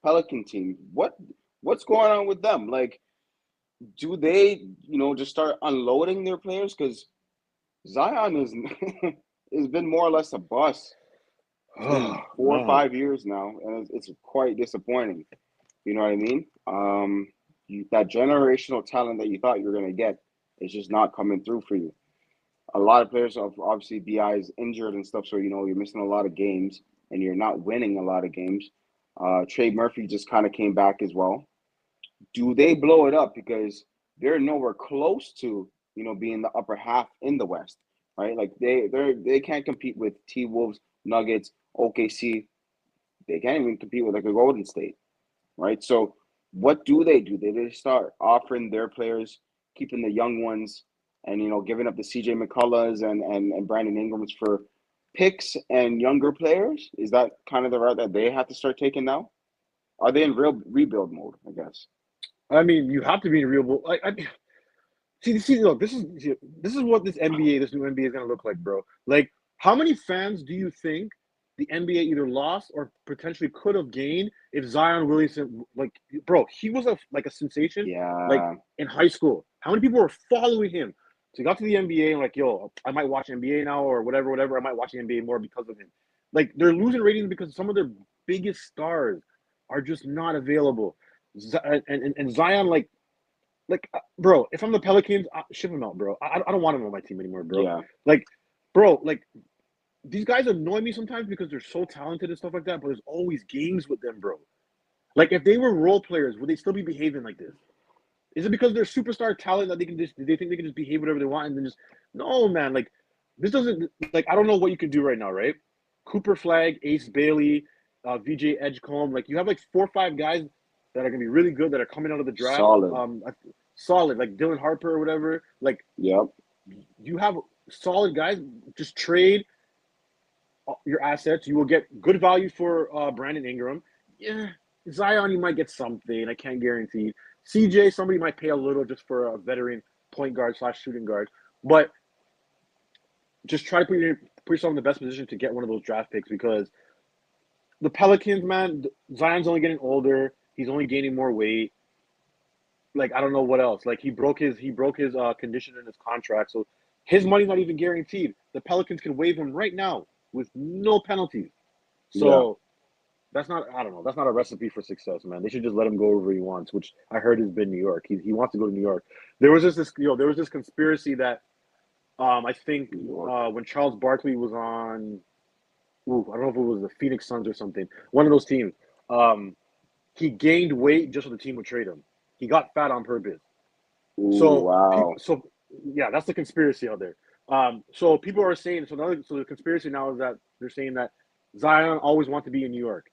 Pelican team. What's going on with them? Like, do they, just start unloading their players? Because Zion is has been more or less a bust. It's been Oh 4 or 5 man. years now, and it's quite disappointing. You know what I mean? That generational talent that you thought you were gonna get is just not coming through for you. A lot of players, obviously, Bi is injured and stuff, so you're missing a lot of games, and you're not winning a lot of games. Trey Murphy just kind of came back as well. Do they blow it up because they're nowhere close to being the upper half in the West, right? Like they can't compete with T Wolves, Nuggets, OKC. They can't even compete with like a Golden State, right? So what do? They start offering their players, keeping the young ones, and giving up the CJ McCulloughs and Brandon Ingrams for picks and younger players? Is that kind of the route that they have to start taking now? Are they in real rebuild mode? I guess. I mean, you have to be real. Look, this is what this new NBA is gonna look like, bro. Like, how many fans do you think the NBA either lost or potentially could have gained if Zion Williamson, like, bro, he was a sensation, like Yeah, in high school. How many people were following him? So he got to the NBA and like, yo, I might watch NBA now or whatever, whatever. I might watch the NBA more because of him. Like, they're losing ratings because some of their biggest stars are just not available. And Zion, bro, if I'm the Pelicans, ship him out, bro. I don't want him on my team anymore, bro. yeah, Like, bro, like these guys annoy me sometimes because they're so talented and stuff like that. But there's always games with them, bro. Like, if they were role players, would they still be behaving like this? Is it because they're superstar talent that they think they can just behave whatever they want and then just no, man? Like, this doesn't like I don't know what you can do right now, right? Cooper Flag, Ace Bailey, VJ Edgecombe, like you have like 4 or 5 guys that are gonna be really good that are coming out of the draft. solid. Solid, like Dylan Harper or whatever. Like, Yep. you have solid guys. Just trade your assets. You will get good value for Brandon Ingram. Yeah, Zion, you might get something. I can't guarantee. CJ, somebody might pay a little just for a veteran point guard slash shooting guard. But just try to put yourself in the best position to get one of those draft picks because the Pelicans, man, Zion's only getting older. He's only gaining more weight. Like, I don't know what else. Like, he broke his condition in his contract, so his money's not even guaranteed. The Pelicans can waive him right now with no penalties. Yeah. So that's not I don't know. That's not a recipe for success, man. They should just let him go wherever he wants, which I heard has been New York. He wants to go to New York. There was this conspiracy that I think New York. when Charles Barkley was on, I don't know if it was the Phoenix Suns or something, one of those teams. Um, he gained weight just so the team would trade him. He got fat on purpose. Ooh, So people, wow. so yeah, that's the conspiracy out there. So people are saying so the conspiracy now is that they're saying that Zion always wanted to be in New York.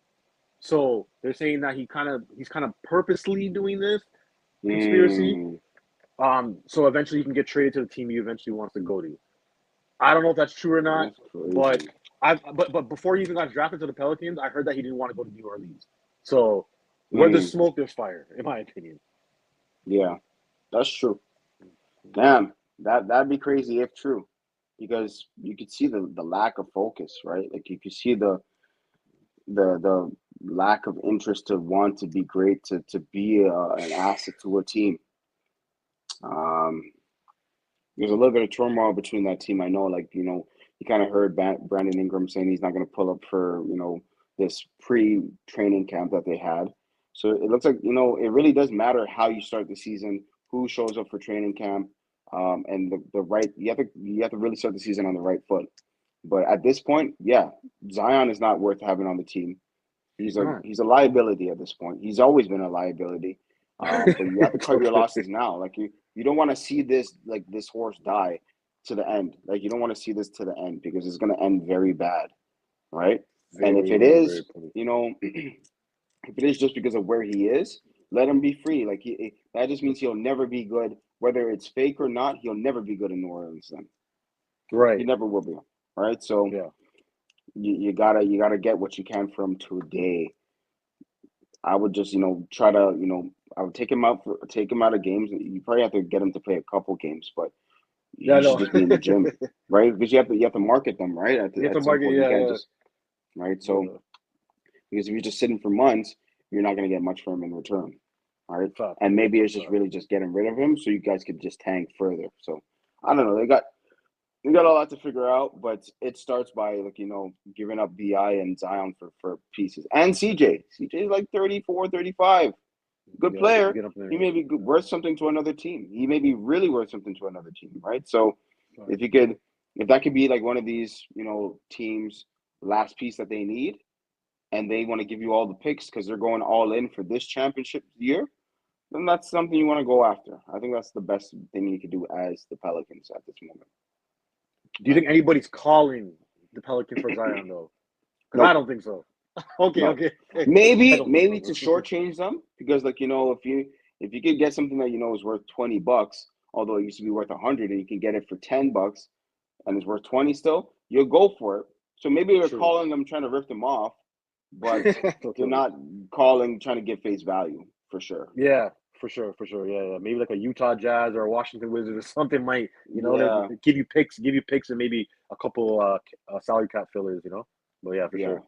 So they're saying that he's kind of purposely doing this conspiracy. Mm, So eventually he can get traded to the team he eventually wants to go to. I don't know if that's true or not, that's but crazy. but before he even got drafted to the Pelicans, I heard that he didn't want to go to New Orleans. So where there's Mm, smoke, there's fire, in my opinion. yeah, that's true. Damn, that'd be crazy if true, because you could see the lack of focus, right? Like you could see the lack of interest to want to be great, to be an asset to a team. Um, there's a little bit of turmoil between that team. I know, like you kind of heard Brandon Ingram saying he's not going to pull up for this pre-training camp that they had. So it looks like it really does matter how you start the season, who shows up for training camp, and the right. You have to really start the season on the right foot. But at this point, yeah, Zion is not worth having on the team. He's He's a not. he's a liability at this point. He's always been a liability. But you have to cut your Okay. losses now. Like you don't want to see this horse die to the end. Like you don't want to see this to the end because it's going to end very bad, right? And if Very, it very, very is, funny. if it is just because of where he is, let him be free. Like that just means he'll never be good, whether it's fake or not. He'll never be good in New Orleans. Then he Right. never will be. Right. So Yeah. you gotta get what you can from today. I would just, try to, I would take him out of games. You probably have to get him to play a couple games, but Yeah. he should No. just be in the gym, right? Because you have to market them, right? At You have to at some market. point, you Yeah. can't Yeah. just, right? So Yeah. because if you're just sitting for months, you're not going to get much for him in return. All right. Fuck. And maybe it's just really just getting rid of him so you guys could just tank further. So I don't know. They got a lot to figure out, but it starts by giving up BI and Zion for pieces. And CJ. CJ is like 34, 35. Good player. Get up there. He may be worth something to another team. He may be really worth something to another team, right? So if that could be like one of these, teams' last piece that they need, and they want to give you all the picks because they're going all in for this championship year, then that's something you want to go after. I think that's the best thing you could do as the Pelicans at this moment. Do you think anybody's calling the Pelicans for Zion though? Because I don't think so. Okay. Maybe to shortchange them because if you could get something that is worth $20, although it used to be worth $100, and you can get it for $10 and it's worth $20 still, you'll go for it. So maybe they're calling them trying to rip them off, but they're not trying to get face value for sure. Yeah, for sure. Yeah. Maybe like a Utah Jazz or a Washington Wizards or something might, give you picks and maybe a couple salary cap fillers, But yeah, for sure.